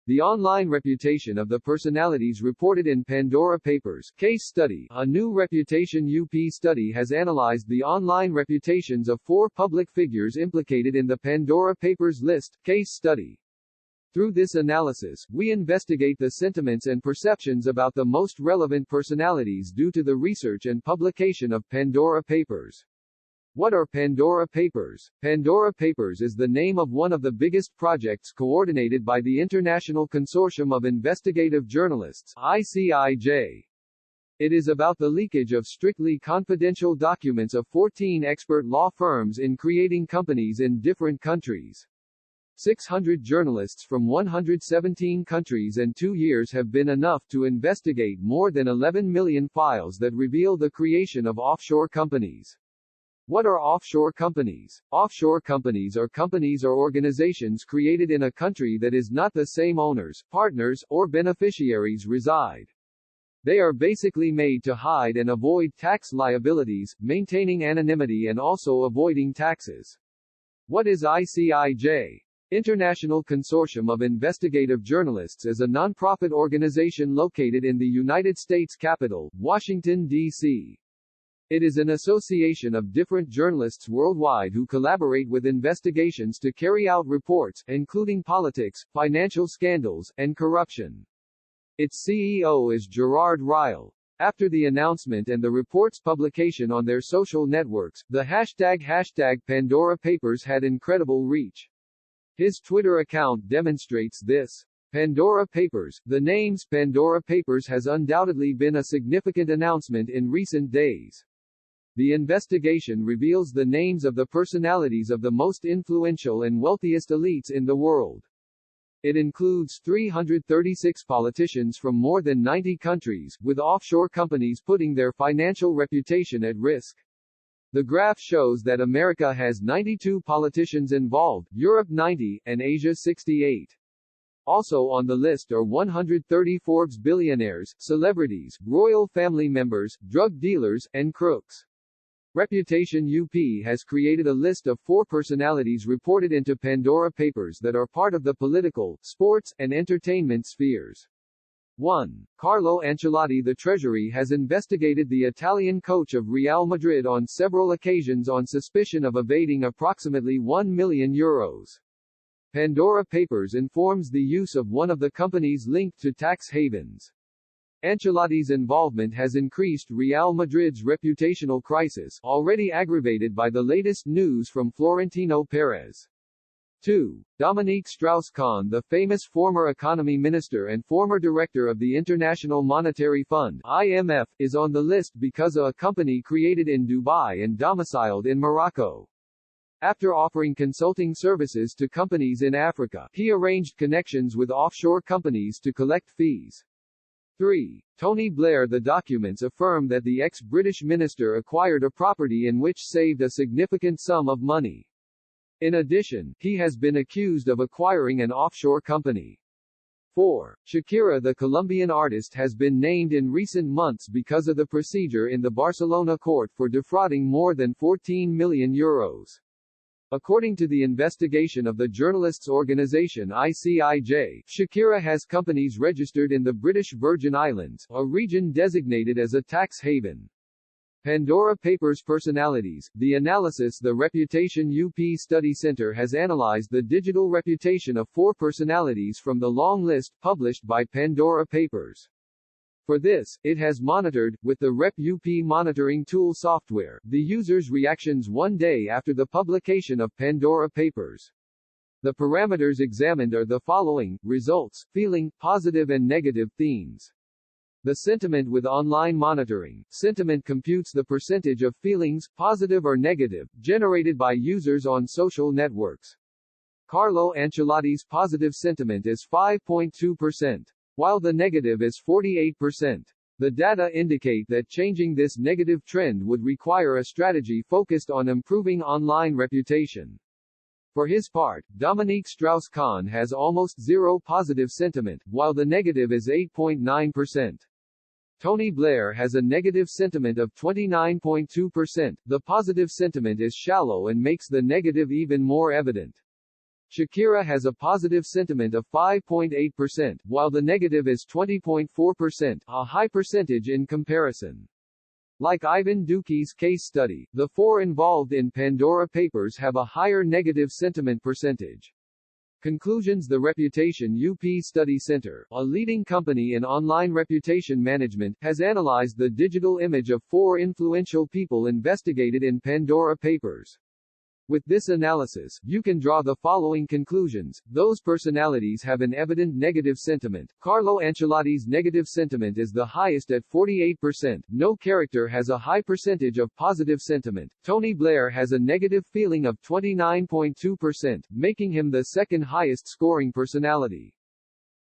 The online reputation of the personalities reported in Pandora Papers case study. A new ReputationUP study has analyzed the online reputations of 4 public figures implicated in the Pandora Papers list case study. Through this analysis, we investigate the sentiments and perceptions about the most relevant personalities due to the research and publication of Pandora Papers. What are Pandora Papers? Pandora Papers is the name of one of the biggest projects coordinated by the International Consortium of Investigative Journalists, ICIJ. It is about the leakage of strictly confidential documents of 14 expert law firms in creating companies in different countries. 600 journalists from 117 countries and 2 years have been enough to investigate more than 11 million files that reveal the creation of offshore companies. What are offshore companies? Offshore companies are companies or organizations created in a country that is not the same owners, partners, or beneficiaries reside. They are basically made to hide and avoid tax liabilities, maintaining anonymity and also avoiding taxes. What is ICIJ? International Consortium of Investigative Journalists is a nonprofit organization located in the United States capital, Washington, D.C. It is an association of different journalists worldwide who collaborate with investigations to carry out reports, including politics, financial scandals, and corruption. Its CEO is Gerard Ryle. After the announcement and the report's publication on their social networks, the hashtag Pandora Papers had incredible reach. His Twitter account demonstrates this. Pandora Papers. The names Pandora Papers has undoubtedly been a significant announcement in recent days. The investigation reveals the names of the personalities of the most influential and wealthiest elites in the world. It includes 336 politicians from more than 90 countries, with offshore companies putting their financial reputation at risk. The graph shows that America has 92 politicians involved, Europe 90, and Asia 68. Also on the list are 130 Forbes billionaires, celebrities, royal family members, drug dealers, and crooks. ReputationUP has created a list of 4 personalities reported into Pandora Papers that are part of the political, sports, and entertainment spheres. 1. Carlo Ancelotti. The Treasury has investigated the Italian coach of Real Madrid on several occasions on suspicion of evading approximately €1 million. Pandora Papers informs the use of one of the companies linked to tax havens. Ancelotti's involvement has increased Real Madrid's reputational crisis, already aggravated by the latest news from Florentino Perez. 2. Dominique Strauss-Kahn. The famous former economy minister and former director of the International Monetary Fund (IMF) is on the list because of a company created in Dubai and domiciled in Morocco. After offering consulting services to companies in Africa, he arranged connections with offshore companies to collect fees. 3. Tony Blair. The documents affirm that the ex-British minister acquired a property in which saved a significant sum of money. In addition, he has been accused of acquiring an offshore company. 4. Shakira. The Colombian artist has been named in recent months because of the procedure in the Barcelona court for defrauding more than €14 million. According to the investigation of the journalists' organization ICIJ, Shakira has companies registered in the British Virgin Islands, a region designated as a tax haven. Pandora Papers personalities. The analysis. The ReputationUP Study Center has analyzed the digital reputation of 4 personalities from the long list published by Pandora Papers. For this, it has monitored, with the RepUP monitoring tool software, the user's reactions 1 day after the publication of Pandora Papers. The parameters examined are the following: results, feeling, positive and negative themes. The sentiment. With online monitoring, sentiment computes the percentage of feelings, positive or negative, generated by users on social networks. Carlo Ancelotti's positive sentiment is 5.2%. While the negative is 48%. The data indicate that changing this negative trend would require a strategy focused on improving online reputation. For his part, Dominique Strauss-Kahn has almost zero positive sentiment, while the negative is 8.9%. Tony Blair has a negative sentiment of 29.2%. The positive sentiment is shallow and makes the negative even more evident. Shakira has a positive sentiment of 5.8%, while the negative is 20.4%, a high percentage in comparison. Like Ivan Duque's case study, the four involved in Pandora Papers have a higher negative sentiment percentage. Conclusions. The ReputationUP Study Center, a leading company in online reputation management, has analyzed the digital image of four influential people investigated in Pandora Papers. With this analysis, you can draw the following conclusions. Those personalities have an evident negative sentiment. Carlo Ancelotti's negative sentiment is the highest at 48%. No character has a high percentage of positive sentiment. Tony Blair has a negative feeling of 29.2%, making him the second highest scoring personality.